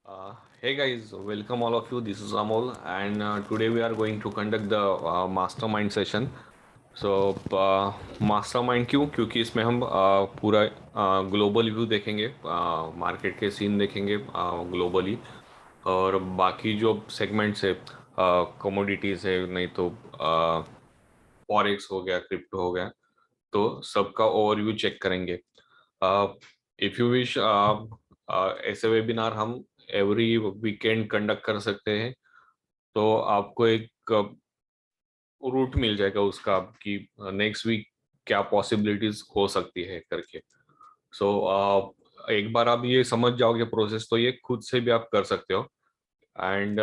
Hey guys, welcome all of you. This is Amol, and today we are going to conduct the mastermind session. Mastermind क्यों? क्योंकि इसमें हम पूरा global view देखेंगे, market के scene देखेंगे ग्लोबली, और बाकी जो सेगमेंट्स है, कमोडिटीज़ है, नहीं तो फॉरेक्स हो गया, क्रिप्टो हो गया, तो सबका ओवरव्यू चेक करेंगे। इफ़ यू विश, ऐसे वेबिनार हम एवरी वीकेंड कंडक्ट कर सकते हैं, तो आपको एक रूट मिल जाएगा उसका कि नेक्स्ट वीक क्या पॉसिबिलिटीज हो सकती है करके। सो एक बार आप ये समझ जाओगे प्रोसेस, तो ये खुद से भी आप कर सकते हो। And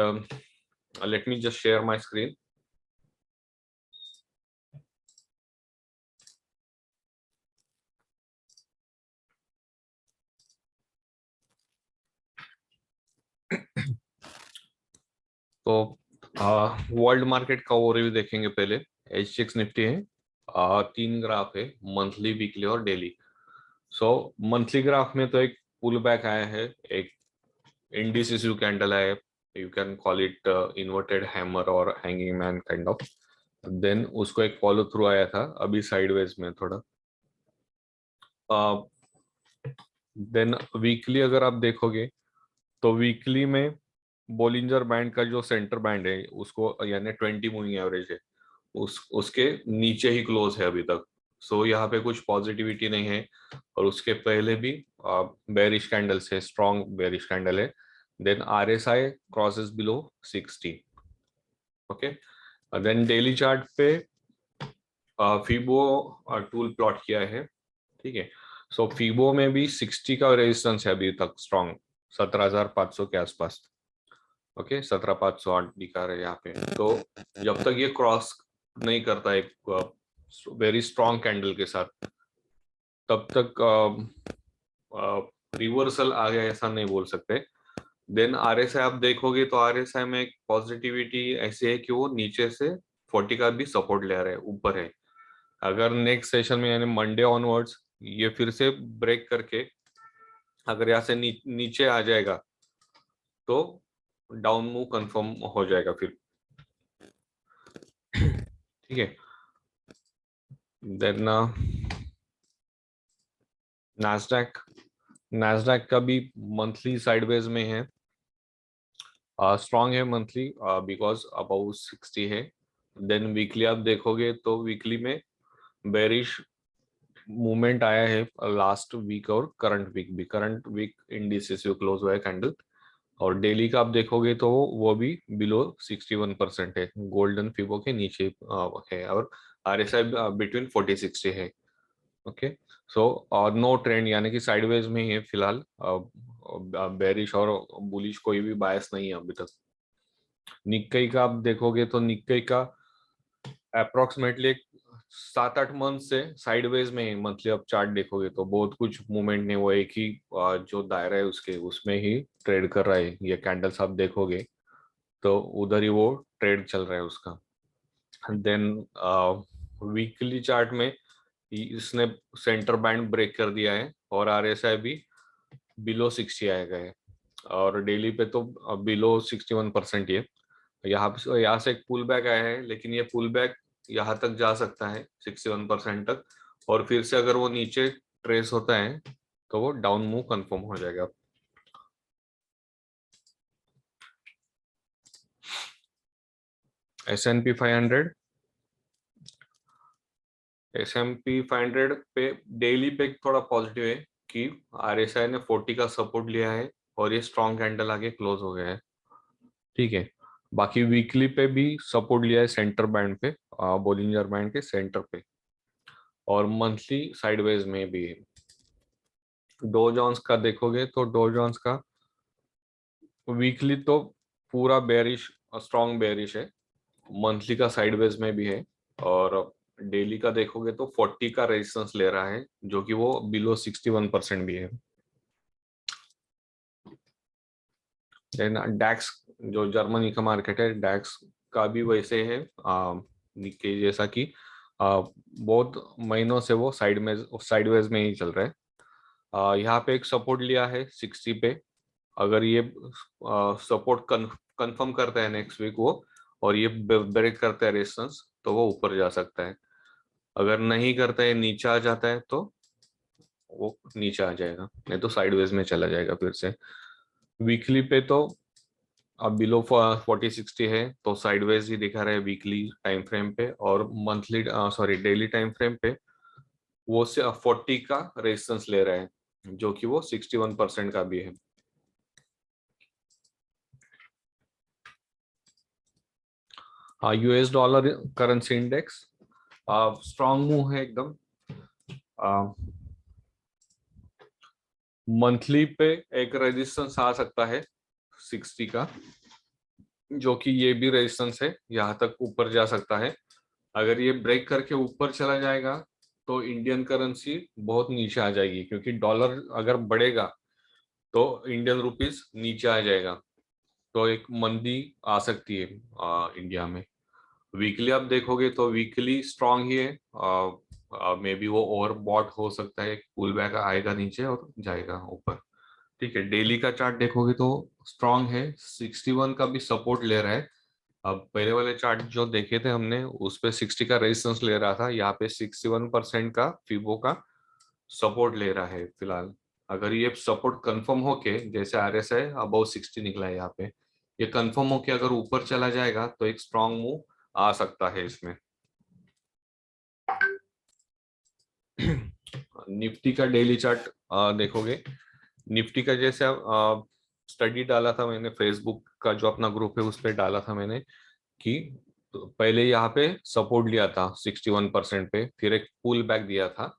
let me just share my screen. तो वर्ल्ड मार्केट का ओवरव्यू देखेंगे पहले। एचएक्स निफ्टी है, तीन ग्राफ है, मंथली, वीकली और डेली। सो मंथली ग्राफ में तो एक पुल बैक आया है, एक indecisive कैंडल है, you can call it inverted hammer और hanging man kind of. Then उसको एक फॉलो थ्रू आया था अभी साइडवेज में थोड़ा। देन वीकली अगर आप देखोगे तो वीकली में बोलिंजर बैंड का जो सेंटर बैंड है उसको, यानी 20 मूविंग एवरेज है, उसके नीचे ही क्लोज है अभी तक। सो यहाँ पे कुछ पॉजिटिविटी नहीं है, और उसके पहले भी बेरिश कैंडल्स है, स्ट्रॉन्ग बेरिश कैंडल है। Then RSI crosses below 60। Okay, then daily chart पे फीबो टूल प्लॉट किया है, ठीक है। सो फीबो में भी 60 का रेजिस्टेंस है अभी तक स्ट्रॉन्ग, 17,500 के आसपास। ओके, 17,508 दिखा रहे हैं यहाँ पे। तो जब तक ये क्रॉस नहीं करता एक वेरी स्ट्रॉन्ग कैंडल के साथ, तब तक रिवर्सल आ गया ऐसा नहीं बोल सकते। देन आरएसआई आप देखोगे तो आरएसआई में एक पॉजिटिविटी ऐसी है कि वो नीचे से 40 का भी सपोर्ट ले रहा है, ऊपर है। अगर नेक्स्ट सेशन में यानी मंडे ऑनवर्ड्स ये फिर से ब्रेक करके अगर यहाँ से नीचे आ जाएगा, तो डाउन मूव कंफर्म हो जाएगा फिर, ठीक है। देन नास्डैक, नास्डैक का भी मंथली साइडवेज में है, स्ट्रॉन्ग है मंथली बिकॉज अबाउ 60 है। देन वीकली आप देखोगे तो वीकली में बेरिश मूवमेंट आया है लास्ट वीक, और करंट वीक भी, करंट वीक इंडिसेस क्लोज हुआ है कैंडल। और डेली का आप देखोगे तो वो भी बिलो 61% है, गोल्डन फिबो के नीचे है, और आरएसआई बिटवीन 40-60 है। ओके, सो और नो ट्रेंड, यानी कि साइडवेज में ही है फिलहाल। बेरिश और बुलिश कोई भी बायस नहीं है अभी तक। निक्केई का आप देखोगे तो निक्केई का अप्रोक्सीमेटली 7-8 मंथ से साइडवेज में है। मंथली आप चार्ट देखोगे तो बहुत कुछ मूवमेंट नहीं, वो एक ही जो दायरा है उसके उसमें ही ट्रेड कर रहा है। ये कैंडल्स आप देखोगे तो उधर ही वो ट्रेड चल रहा है उसका। देन वीकली चार्ट में इसने सेंटर बैंड ब्रेक कर दिया है, और आरएसआई भी बिलो 60 आएगा है, और डेली पे तो बिलो 61% ही है। यहाँ से एक पुल बैक आया है, लेकिन ये पुल बैक यहाँ तक जा सकता है 61% तक, और फिर से अगर वो नीचे ट्रेस होता है तो वो डाउन मूव कंफर्म हो जाएगा। S&P 500, S&P 500 पे डेली पे थोड़ा पॉजिटिव है कि आरएसआई ने 40 का सपोर्ट लिया है, और ये स्ट्रॉन्ग कैंडल आगे क्लोज हो गया है, ठीक है। बाकी वीकली पे भी सपोर्ट लिया है सेंटर बैंड पे, बोलिंजर बैंड के सेंटर पे, और मंथली साइडवेज में भी है। डो जोन्स का देखोगे तो डो जोन्स का वीकली तो पूरा बेरिश, स्ट्रॉन्ग बेरिश है, मंथली का साइडवेज में भी है, और डेली का देखोगे तो 40 का रेजिस्टेंस ले रहा है, जो कि वो बिलो 61% भी है। देन डैक्स, जो जर्मनी का मार्केट है, डैक्स का भी वैसे है निक्के जैसा कि बहुत महीनों से वो साइडवेज में ही चल रहा है। यहाँ पे एक सपोर्ट लिया है 60 पे, अगर ये सपोर्ट कंफर्म करता है नेक्स्ट वीक वो, और ये ब्रेक करता है रेजिस्टेंस, तो वो ऊपर जा सकता है। अगर नहीं करता है, नीचे आ जाता है, तो वो नीचे आ जाएगा, नहीं तो साइडवेज में चला जाएगा फिर से। वीकली पे तो अब बिलो 40-60 है, तो साइडवेज ही दिखा रहा है वीकली टाइम फ्रेम पे, और monthly sorry daily time frame पे वो से 40 का रेजिस्टेंस ले रहा है, जो कि वो 61% का भी है। US dollar currency index strong move है एकदम। मंथली पे एक रेजिस्टेंस आ सकता है 60 का, जो कि ये भी रेजिस्टेंस है, यहाँ तक ऊपर जा सकता है। अगर ये ब्रेक करके ऊपर चला जाएगा तो इंडियन करेंसी बहुत नीचे आ जाएगी, क्योंकि डॉलर अगर बढ़ेगा तो इंडियन रुपीस नीचे आ जाएगा, तो एक मंदी आ सकती है इंडिया में। वीकली आप देखोगे तो वीकली स्ट्रांग ही है, मे बी वो ओवर बॉट हो सकता है, पुल बैक आएगा नीचे और जाएगा ऊपर। ठीक है, डेली का चार्ट देखोगे तो स्ट्रांग है, 61 का भी सपोर्ट ले रहा है। अब पहले वाले चार्ट जो देखे थे हमने, उस पे 60 का रेजिस्टेंस ले रहा था, यहाँ पे 61% का फिबो का सपोर्ट ले रहा है फिलहाल। अगर ये सपोर्ट कंफर्म होके, जैसे आरएसआई अबव 60 निकला है यहाँ पे, ये कंफर्म होके अगर ऊपर चला जाएगा तो एक स्ट्रांग मूव आ सकता है इसमें। निफ्टी का डेली चार्ट देखोगे, निफ्टी का जैसे स्टडी डाला था मैंने, फेसबुक का जो अपना ग्रुप है उस पर डाला था मैंने, कि पहले यहाँ पे सपोर्ट लिया था 61% पे, फिर एक पुल बैक दिया था,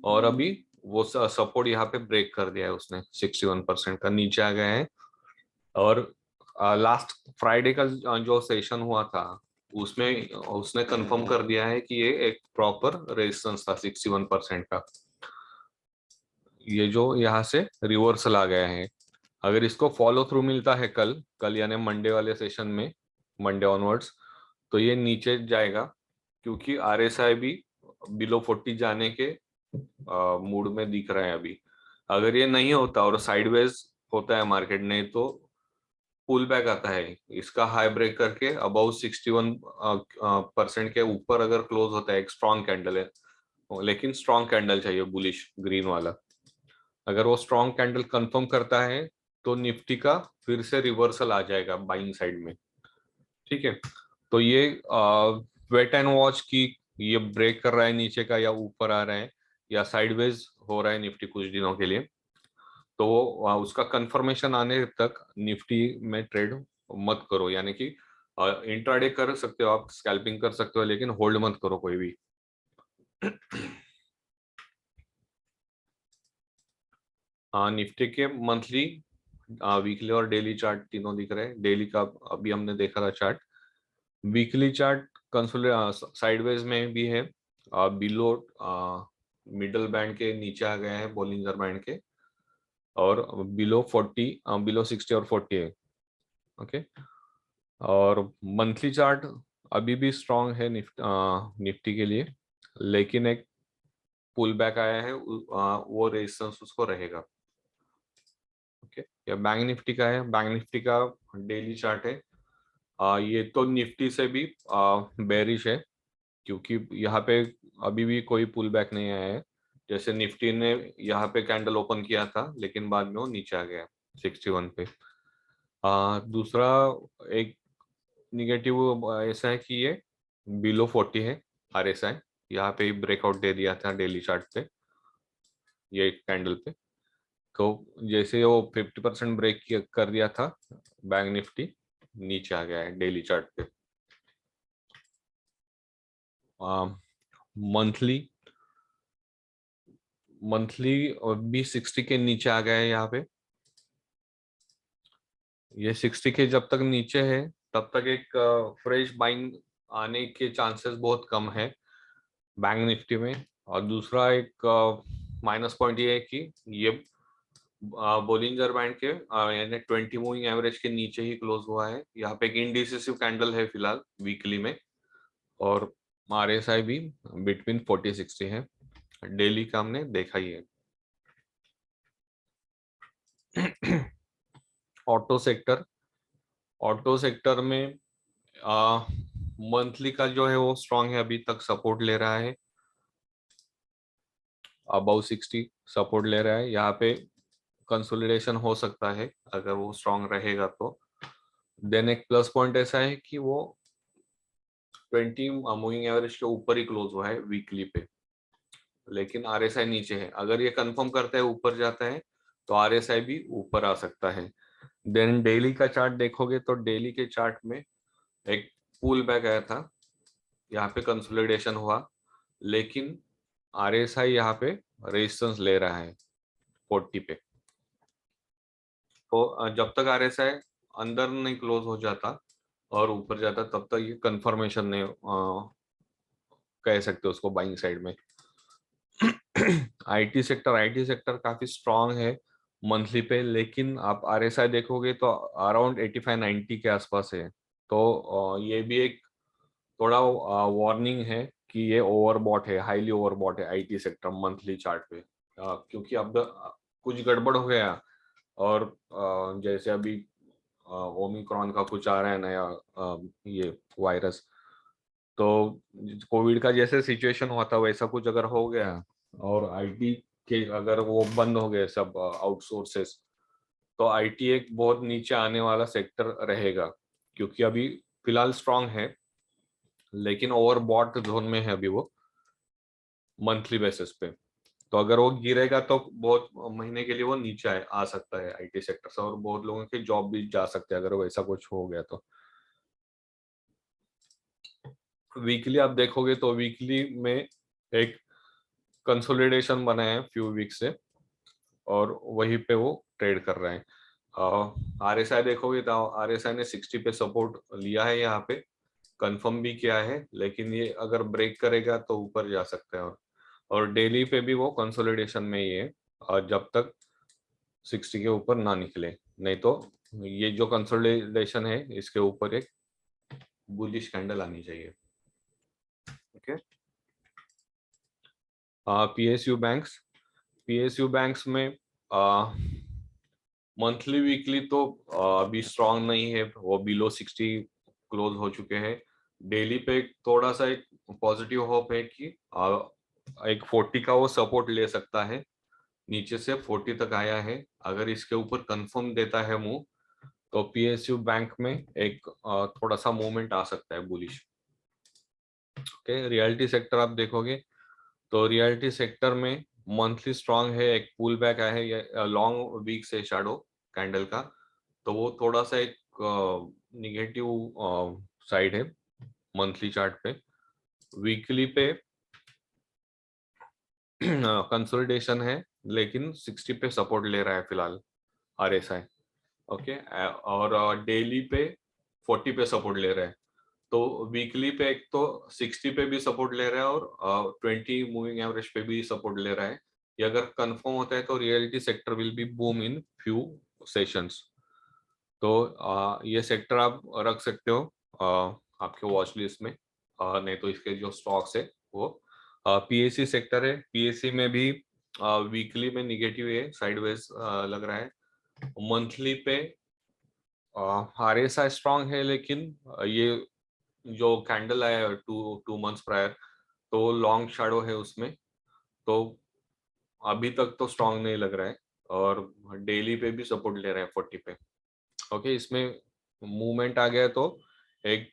और अभी वो सपोर्ट यहाँ पे ब्रेक कर दिया है उसने, 61% का नीचे आ गया है। और लास्ट फ्राइडे का जो सेशन हुआ था, उसमें उसने कंफर्म कर दिया है कि ये एक प्रॉपर रेजिस्टेंस था 61% का, ये जो यहाँ से रिवर्सल आ गया है। अगर इसको फॉलो थ्रू मिलता है कल कल यानी मंडे वाले सेशन में, मंडे ऑनवर्ड्स, तो ये नीचे जाएगा, क्योंकि आरएसआई भी बिलो 40 जाने के मूड में दिख रहा है अभी। अगर ये नहीं होता और साइडवेज होता है मार्केट, नहीं तो पुल बैक आता है, इसका हाई ब्रेक करके अबाउ 61% के ऊपर अगर क्लोज होता है, एक स्ट्रॉन्ग कैंडल है, लेकिन स्ट्रॉन्ग कैंडल चाहिए बुलिश ग्रीन वाला। अगर वो स्ट्रॉन्ग कैंडल कंफर्म करता है तो निफ्टी का फिर से रिवर्सल आ जाएगा बाइंग साइड में। ठीक है, तो ये वेट एंड वॉच की, ये ब्रेक कर रहा है नीचे का या ऊपर आ रहा है या साइडवेज हो रहा है निफ्टी कुछ दिनों के लिए, तो उसका कंफर्मेशन आने तक निफ्टी में ट्रेड मत करो, यानी कि इंट्राडे कर सकते हो आप, स्कैल्पिंग कर सकते हो, लेकिन होल्ड मत करो कोई भी। निफ्टी के मंथली, वीकली और डेली चार्ट तीनों दिख रहे हैं। डेली का अभी हमने देखा था chart, weekly chart consolidate sideways में भी है, बिलो मिडल बैंड के नीचे आ गया है बोलिंजर बैंड के, और बिलो 40, बिलो 60 और 40 है। ओके, और मंथली चार्ट अभी भी स्ट्रांग है निफ्टी के लिए, लेकिन एक पुल बैक आया है, वो रेजिस्टेंस उसको रहेगा। ओके, या बैंक निफ्टी का है, बैंक निफ्टी का डेली चार्ट है। ये तो निफ्टी से भी बेरिश है, क्योंकि यहाँ पे अभी भी कोई पुल बैक नहीं आया है। जैसे निफ्टी ने यहाँ पे कैंडल ओपन किया था, लेकिन बाद में वो नीचे आ गया 61 पे। दूसरा एक निगेटिव ऐसा है कि ये बिलो 40 है आरएसआई, यहाँ पे ब्रेकआउट दे दिया था डेली चार्ट पे, ये कैंडल पे। तो जैसे वो 50% ब्रेक कर दिया था, बैंक निफ्टी नीचे आ गया है डेली चार्ट पे। मंथली मंथली भी 60 के नीचे आ गया है यहाँ पे। ये 60 के जब तक नीचे है, तब तक एक फ्रेश बाइंग आने के चांसेस बहुत कम है बैंक निफ्टी में। और दूसरा एक माइनस पॉइंट ये है कि ये बोलिंजर बैंड के यानी 20 मूविंग एवरेज के नीचे ही क्लोज हुआ है। यहाँ पे एक इंडिसिसिव कैंडल है फिलहाल वीकली में, और आरएसआई भी बिटवीन 40-60 है, डेली का हमने देखा ही है। ऑटो सेक्टर में मंथली का जो है वो स्ट्रांग है, अभी तक सपोर्ट ले रहा है, अबाउ 60 सपोर्ट ले रहा है। यहाँ पे कंसोलिडेशन हो सकता है अगर वो स्ट्रांग रहेगा तो। देन एक प्लस पॉइंट ऐसा है कि वो 20 मूविंग एवरेज के ऊपर ही क्लोज हुआ है वीकली पे, लेकिन आरएसआई नीचे है। अगर ये कंफर्म करता है ऊपर जाता है तो आरएसआई भी ऊपर आ सकता है। देन डेली का चार्ट देखोगे तो डेली के चार्ट में एक पुल बैक आया था, यहाँ पे कंसोलिडेशन हुआ, लेकिन आरएसआई यहाँ पे रेजिस्टेंस ले रहा है 40 पे। तो जब तक आरएसआई अंदर नहीं क्लोज हो जाता और ऊपर जाता तब तक ये कंफर्मेशन नहीं कह सकते उसको बाइंग साइड में। आईटी सेक्टर काफी स्ट्रांग है मंथली पे, लेकिन आप आरएसआई देखोगे तो अराउंड 85-90 के आसपास है। तो ये भी एक थोड़ा वार्निंग है कि ये ओवरबॉट है, हाईली ओवरबॉट है आईटी सेक्टर मंथली चार्ट पे। क्योंकि अब कुछ गड़बड़ हो गया और जैसे अभी ओमिक्रॉन का कुछ आ रहा है नया ये वायरस, तो कोविड का जैसे सिचुएशन हुआ था वैसा कुछ अगर हो गया और आईटी के अगर वो बंद हो गए सब आउटसोर्सेस, तो आईटी एक बहुत नीचे आने वाला सेक्टर रहेगा। क्योंकि अभी फिलहाल स्ट्रांग है, लेकिन ओवरबॉट जोन में है अभी वो मंथली बेसिस पे। तो अगर वो गिरेगा तो बहुत महीने के लिए वो नीचे आ सकता है आईटी सेक्टर से, और बहुत लोगों के जॉब भी जा सकते हैं अगर वैसा कुछ हो गया तो। वीकली आप देखोगे तो वीकली में एक कंसोलिडेशन बना है फ्यू वीक से, और वहीं पे वो ट्रेड कर रहे हैं। आरएसआई देखोगे तो आरएसआई ने 60 पे सपोर्ट लिया है, यहाँ पे कंफर्म भी किया है, लेकिन ये अगर ब्रेक करेगा तो ऊपर जा सकता है। और डेली पे भी वो कंसोलिडेशन में ही है, और जब तक 60 के ऊपर ना निकले, नहीं तो ये जो कंसोलिडेशन है इसके ऊपर एक बुलिश कैंडल आनी चाहिए। ओके। पीएसयू बैंक्स में मंथली वीकली तो अभी स्ट्रांग नहीं है, वो बिलो 60 क्लोज हो चुके हैं। डेली पे थोड़ा सा एक पॉजिटिव होप है कि एक 40 का वो सपोर्ट ले सकता है, नीचे से 40 तक आया है। अगर इसके ऊपर कंफर्म देता है मूव, तो पीएसयू बैंक में एक थोड़ा सा मूवमेंट आ सकता है बुलिश। ओके। रियलिटी सेक्टर आप देखोगे तो रियलिटी सेक्टर में मंथली स्ट्रांग है, एक पुल बैक आया है, ये लॉन्ग वीक से शैडो कैंडल का, तो वो थोड़ा सा एक निगेटिव साइड है मंथली चार्ट पे। वीकली पे कंसोलिडेशन है, लेकिन 60 पे सपोर्ट ले रहा है फिलहाल आरएसआई। ओके। और डेली पे 40 पे सपोर्ट ले रहा है। तो वीकली पे एक तो 60 पे भी सपोर्ट ले रहा है और 20 मूविंग एवरेज पे भी सपोर्ट ले रहा है। ये अगर कंफर्म होता है तो reality sector will be boom in few sessions. तो ये सेक्टर आप रख सकते हो आपके वॉच लिस्ट में। नहीं तो इसके जो स्टॉक्स है वो पीएससी सेक्टर है। पीएससी में भी वीकली में निगेटिव है, साइडवेज लग रहा है। मंथली पे आरएसआई स्ट्रांग है, लेकिन ये जो कैंडल आया है टू मंथ्स प्रायर, तो लॉन्ग शैडो है उसमें, तो अभी तक तो स्ट्रांग नहीं लग रहा है। और डेली पे भी सपोर्ट ले रहा है 40 पे। ओके। इसमें मूवमेंट आ गया तो एक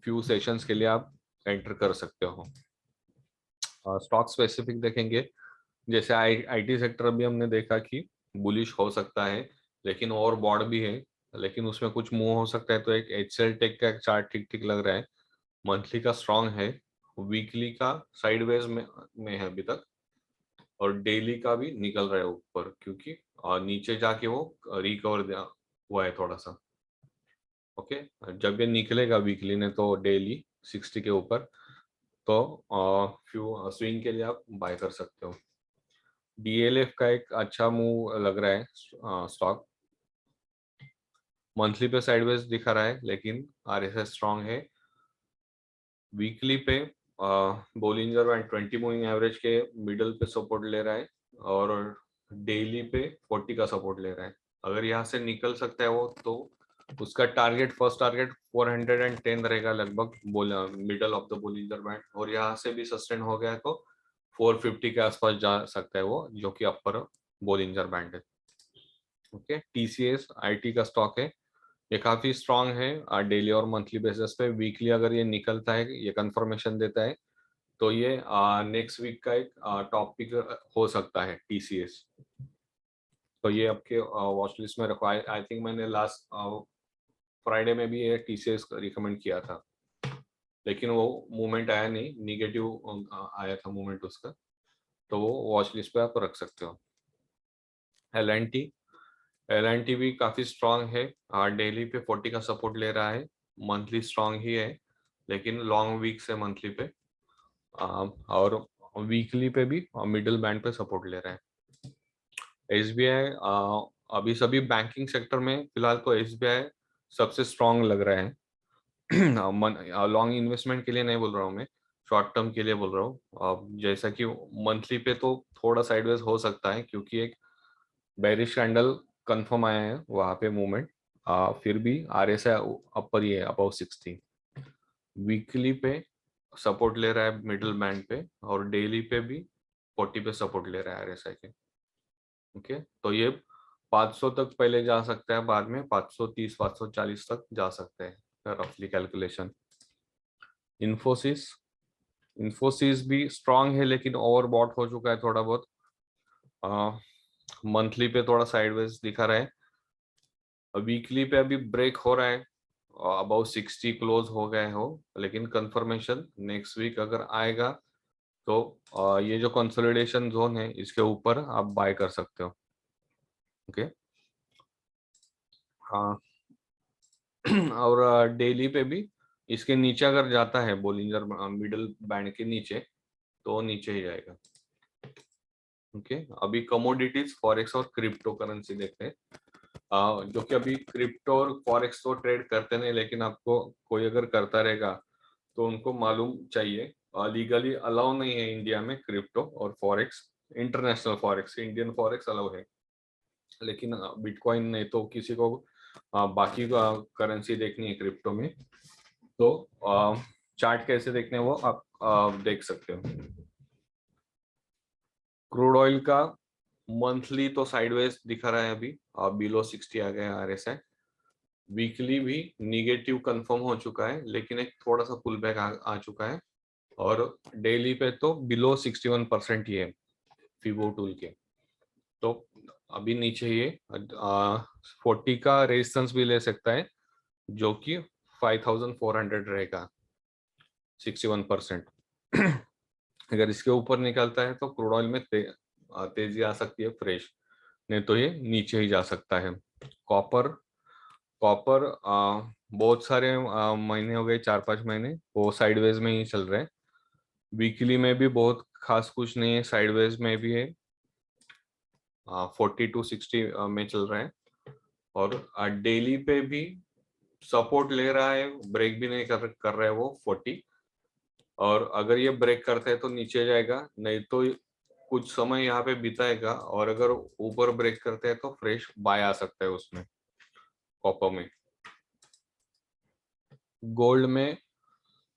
फ्यू सेशंस के लिए आप एंटर कर सकते हो। स्टॉक स्पेसिफिक देखेंगे, जैसे आईटी सेक्टर भी हमने देखा कि बुलिश हो सकता है, लेकिन और बॉड भी है, लेकिन उसमें कुछ मूव हो सकता है। तो एक एचएल टेक का चार्ट ठीक ठीक लग रहा है, मंथली का स्ट्रांग है, वीकली का साइडवेज में है अभी तक, और डेली का भी निकल रहा है ऊपर, क्योंकि नीचे जाके वो रिकवर हुआ है थोड़ा सा। ओके। जब ये निकलेगा वीकली ने तो डेली 60 के ऊपर, तो फ्यू स्विंग के लिए आप बाय कर सकते हो। डीएलएफ का एक अच्छा मूव लग रहा है, स्टॉक मंथली पे साइडवेज दिखा रहा है, लेकिन आरएसएस स्ट्रांग है। वीकली पे बोलिंजर बैंड 20 मूविंग एवरेज के मिडल पे सपोर्ट ले रहा है, और डेली पे 40 का सपोर्ट ले रहा है। अगर यहाँ से निकल सकता है वो, तो उसका टारगेट, फर्स्ट टारगेट 410 रहेगा लगभग, middle of the Bollinger band, और यहाँ से भी सस्टेन हो गया तो 450 के आसपास जा सकता है वो, जो कि अपर बोलिंजर बैंड है। ओके, टीसीएस आईटी का स्टॉक है, ये काफी स्ट्रांग है डेली और मंथली बेसिस पे। वीकली अगर ये निकलता है, ये कंफर्मेशन देता है, तो ये नेक्स्ट वीक का एक टॉप पिक हो सकता है टीसीएस। तो ये आपके वॉच लिस्ट में रखो। आई थिंक मैंने लास्ट फ्राइडे में भी ये टीसीएस रिकमेंड किया था, लेकिन वो मूवमेंट आया नहीं, निगेटिव आया था मूवमेंट उसका, तो वो वॉच लिस्ट पे आप रख सकते हो। एल एन टी भी काफी स्ट्रांग है, डेली पे 40 का सपोर्ट ले रहा है, मंथली स्ट्रांग ही है, लेकिन लॉन्ग वीक से मंथली पे और वीकली पे भी मिडिल बैंड पे सपोर्ट ले रहा है। एसबीआई अभी सभी बैंकिंग सेक्टर में फिलहाल तो एसबीआई सबसे स्ट्रांग लग रहा है। लॉन्ग इन्वेस्टमेंट के लिए नहीं बोल रहा हूँ मैं, शॉर्ट टर्म के लिए बोल रहा हूँ। जैसा कि मंथली पे तो थोड़ा साइडवेज हो सकता है, क्योंकि एक बेरिश कैंडल कंफर्म आया है वहां पे मूवमेंट, फिर भी आरएसआई अपर ही है, अबाउ 60। वीकली पे सपोर्ट ले रहा है मिडिल बैंड पे, और डेली पे भी 40 पे सपोर्ट ले रहा है आरएसआई के। ओके, तो ये 500 तक पहले जा सकता है, बाद में 530 540 तक जा सकते हैं रफली कैलकुलेशन। इन्फोसिस इन्फोसिस भी स्ट्रांग है, लेकिन ओवरबॉट हो चुका है थोड़ा बहुत। मंथली पे थोड़ा साइडवेज दिखा रहा है, वीकली पे अभी ब्रेक हो रहा है, अबाउट 60 क्लोज हो गए हो, लेकिन कंफर्मेशन नेक्स्ट वीक अगर आएगा तो ये जो कंसोलिडेशन जोन है इसके ऊपर आप बाय कर सकते हो। ओके, हाँ। और डेली पे भी इसके नीचे अगर जाता है बोलिंजर मिडिल बैंड के नीचे, तो नीचे ही जाएगा। ओके, अभी कमोडिटीज, फॉरेक्स और क्रिप्टो करेंसी देखते हैं, जो कि अभी क्रिप्टो और फॉरेक्स तो ट्रेड करते नहीं, लेकिन आपको कोई अगर करता रहेगा तो उनको मालूम चाहिए, लीगली अलाउ नहीं है इंडिया में क्रिप्टो और forex. International forex, Indian forex allow है, लेकिन बिटकॉइन नहीं। तो किसी को बाकी करेंसी देखनी है क्रिप्टो में, तो चार्ट कैसे देखने हैं वो आप देख सकते हो। क्रूड ऑयल का मंथली तो साइडवेज दिखा रहा है, अभी बिलो 60 आ गया आरएसआई। वीकली भी निगेटिव कंफर्म हो चुका है, लेकिन एक थोड़ा सा पुल बैक आ चुका है, और डेली पे तो बिलो 61% ही है फिबो टूल के। तो अभी नीचे ये 40 का रेजिस्टेंस भी ले सकता है, जो कि 5400 रहेगा, 61%। अगर इसके ऊपर निकलता है तो क्रूड ऑयल में तेजी आ सकती है फ्रेश, नहीं तो ये नीचे ही जा सकता है। कॉपर कॉपर बहुत सारे महीने हो गए, 4-5 महीने वो साइडवेज में ही चल रहे हैं। वीकली में भी बहुत खास कुछ नहीं है, साइडवेज में भी है, 40 to 60 में चल रहा है, और डेली पे भी सपोर्ट ले रहा है, ब्रेक भी नहीं कर रहा है वो 40। और अगर ये ब्रेक करता है तो नीचे जाएगा, नहीं तो कुछ समय यहाँ पे बिताएगा, और अगर ऊपर ब्रेक करते हैं तो फ्रेश बाय आ सकता है उसमें, कॉपर में। गोल्ड में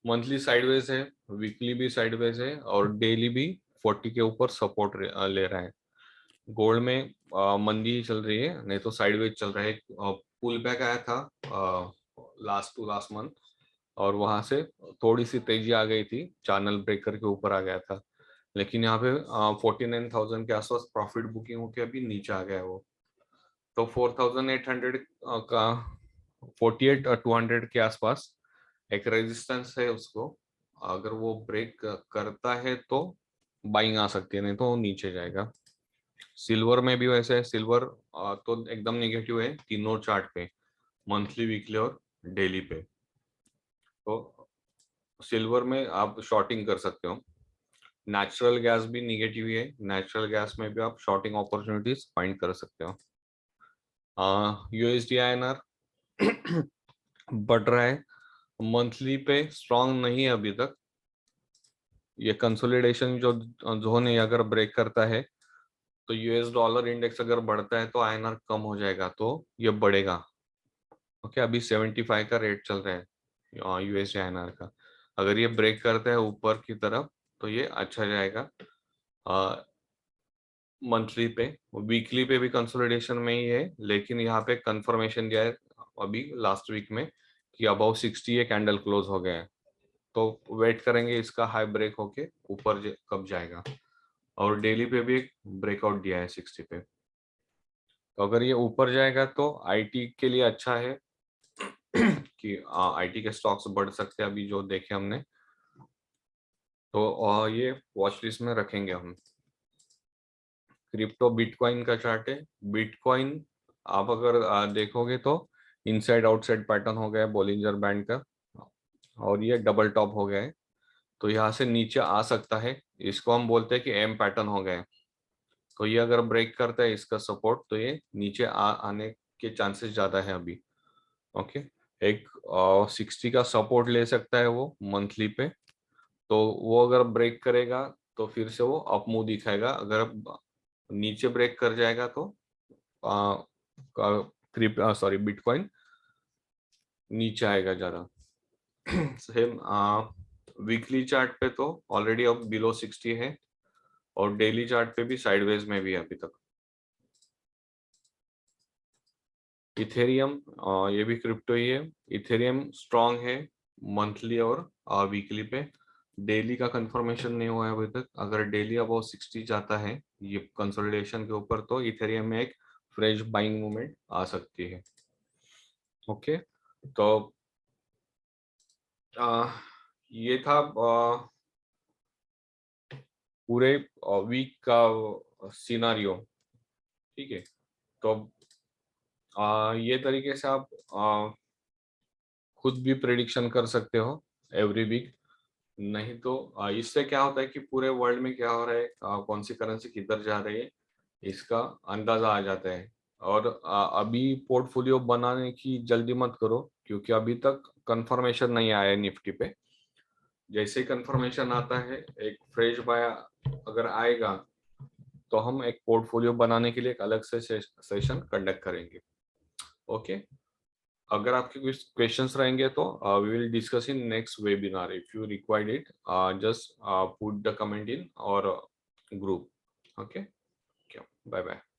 मंथली साइडवेज है, वीकली भी साइडवेज है, और डेली भी 40 के ऊपर सपोर्ट ले रहा है। गोल्ड में मंदी ही चल रही है, नहीं तो साइडवेज चल रहा है। पुल बैक आया था लास्ट टू लास्ट मंथ, और वहां से थोड़ी सी तेजी आ गई थी, चैनल ब्रेकर के ऊपर आ गया था, लेकिन यहाँ पे 49,000 के आसपास प्रॉफिट बुकिंग होके अभी नीचे आ गया है वो। तो 4,800 का 48,200 के आसपास एक रेजिस्टेंस है उसको, अगर वो ब्रेक करता है तो बाइंग आ सकती है, नहीं तो वो नीचे जाएगा। सिल्वर में भी वैसे है, सिल्वर तो एकदम नेगेटिव है तीनों चार्ट पे, मंथली, वीकली और डेली पे। तो सिल्वर में आप शॉर्टिंग कर सकते हो। नेचुरल गैस भी निगेटिव है, नेचुरल गैस में भी आप शॉर्टिंग अपॉर्चुनिटीज फाइंड कर सकते हो। यूएसडी आईएनआर बढ़ रहा है, मंथली पे स्ट्रांग नहीं है अभी तक। ये कंसोलिडेशन जो जोन है, अगर ब्रेक करता है तो यूएस डॉलर इंडेक्स अगर बढ़ता है तो आईएनआर कम हो जाएगा, तो ये बढ़ेगा। ओके, अभी 75 का रेट चल रहा है यूएस आईएनआर का। अगर ये ब्रेक करता है ऊपर की तरफ तो ये अच्छा जाएगा मंथली पे। वीकली पे भी कंसोलिडेशन में ही है, लेकिन यहाँ पे कंफर्मेशन दिया है अभी लास्ट वीक में कि अबाउ 60 ये कैंडल क्लोज हो गया है। तो वेट करेंगे इसका हाई ब्रेक होके ऊपर कब जाएगा। और डेली पे भी एक ब्रेकआउट दिया है 60 पे। तो अगर ये ऊपर जाएगा तो आईटी के लिए अच्छा है कि आईटी के स्टॉक्स बढ़ सकते हैं अभी जो देखे हमने। तो ये वॉच लिस्ट में रखेंगे हम। क्रिप्टो बिटकॉइन का चार्ट है। बिटकॉइन आप अगर देखोगे तो इनसाइड आउटसाइड पैटर्न हो गया है बोलिंजर बैंड का, और ये डबल टॉप हो गया है। तो यहाँ से नीचे आ सकता है, इसको हम बोलते हैं कि एम पैटर्न हो गया है। तो ये अगर ब्रेक करता है इसका सपोर्ट तो ये नीचे आने के चांसेस ज्यादा है अभी। ओके, एक 60 का सपोर्ट ले सकता है वो मंथली पे। तो वो अगर ब्रेक करेगा तो फिर से वो अप मूव दिखाएगा। अगर नीचे ब्रेक कर जाएगा तो सॉरी बिटकॉइन नीचे आएगा ज्यादा। सेम वीकली चार्ट पे तो ऑलरेडी अब बिलो 60 है, और डेली चार्ट पे भी साइडवेज में भी है अभी तक। इथेरियम, ये भी क्रिप्टो ही है। इथेरियम स्ट्रांग है मंथली और वीकली पे। डेली का कंफर्मेशन नहीं हुआ है अभी तक। अगर डेली अब 60 जाता है ये कंसोलिडेशन के ऊपर तो इथेरियम में एक फ्रेश बाइंग मूवमेंट आ सकती है। ओके, तो ये था पूरे वीक का सिनारियो। ठीक है, तो ये तरीके से आप खुद भी प्रेडिक्शन कर सकते हो एवरी वीक। नहीं तो इससे क्या होता है कि पूरे वर्ल्ड में क्या हो रहा है, कौन सी करेंसी किधर जा रही है, इसका अंदाजा आ जाता है। और अभी पोर्टफोलियो बनाने की जल्दी मत करो, क्योंकि अभी तक कंफर्मेशन नहीं आया है निफ्टी पे। जैसे ही कंफर्मेशन आता है एक फ्रेश बाय अगर आएगा तो हम एक पोर्टफोलियो बनाने के लिए एक अलग से सेशन कंडक्ट करेंगे। ओके, अगर आपके कुछ क्वेश्चंस रहेंगे तो we will discuss in next webinar. If you required it just put the comment in our group. Okay, bye bye.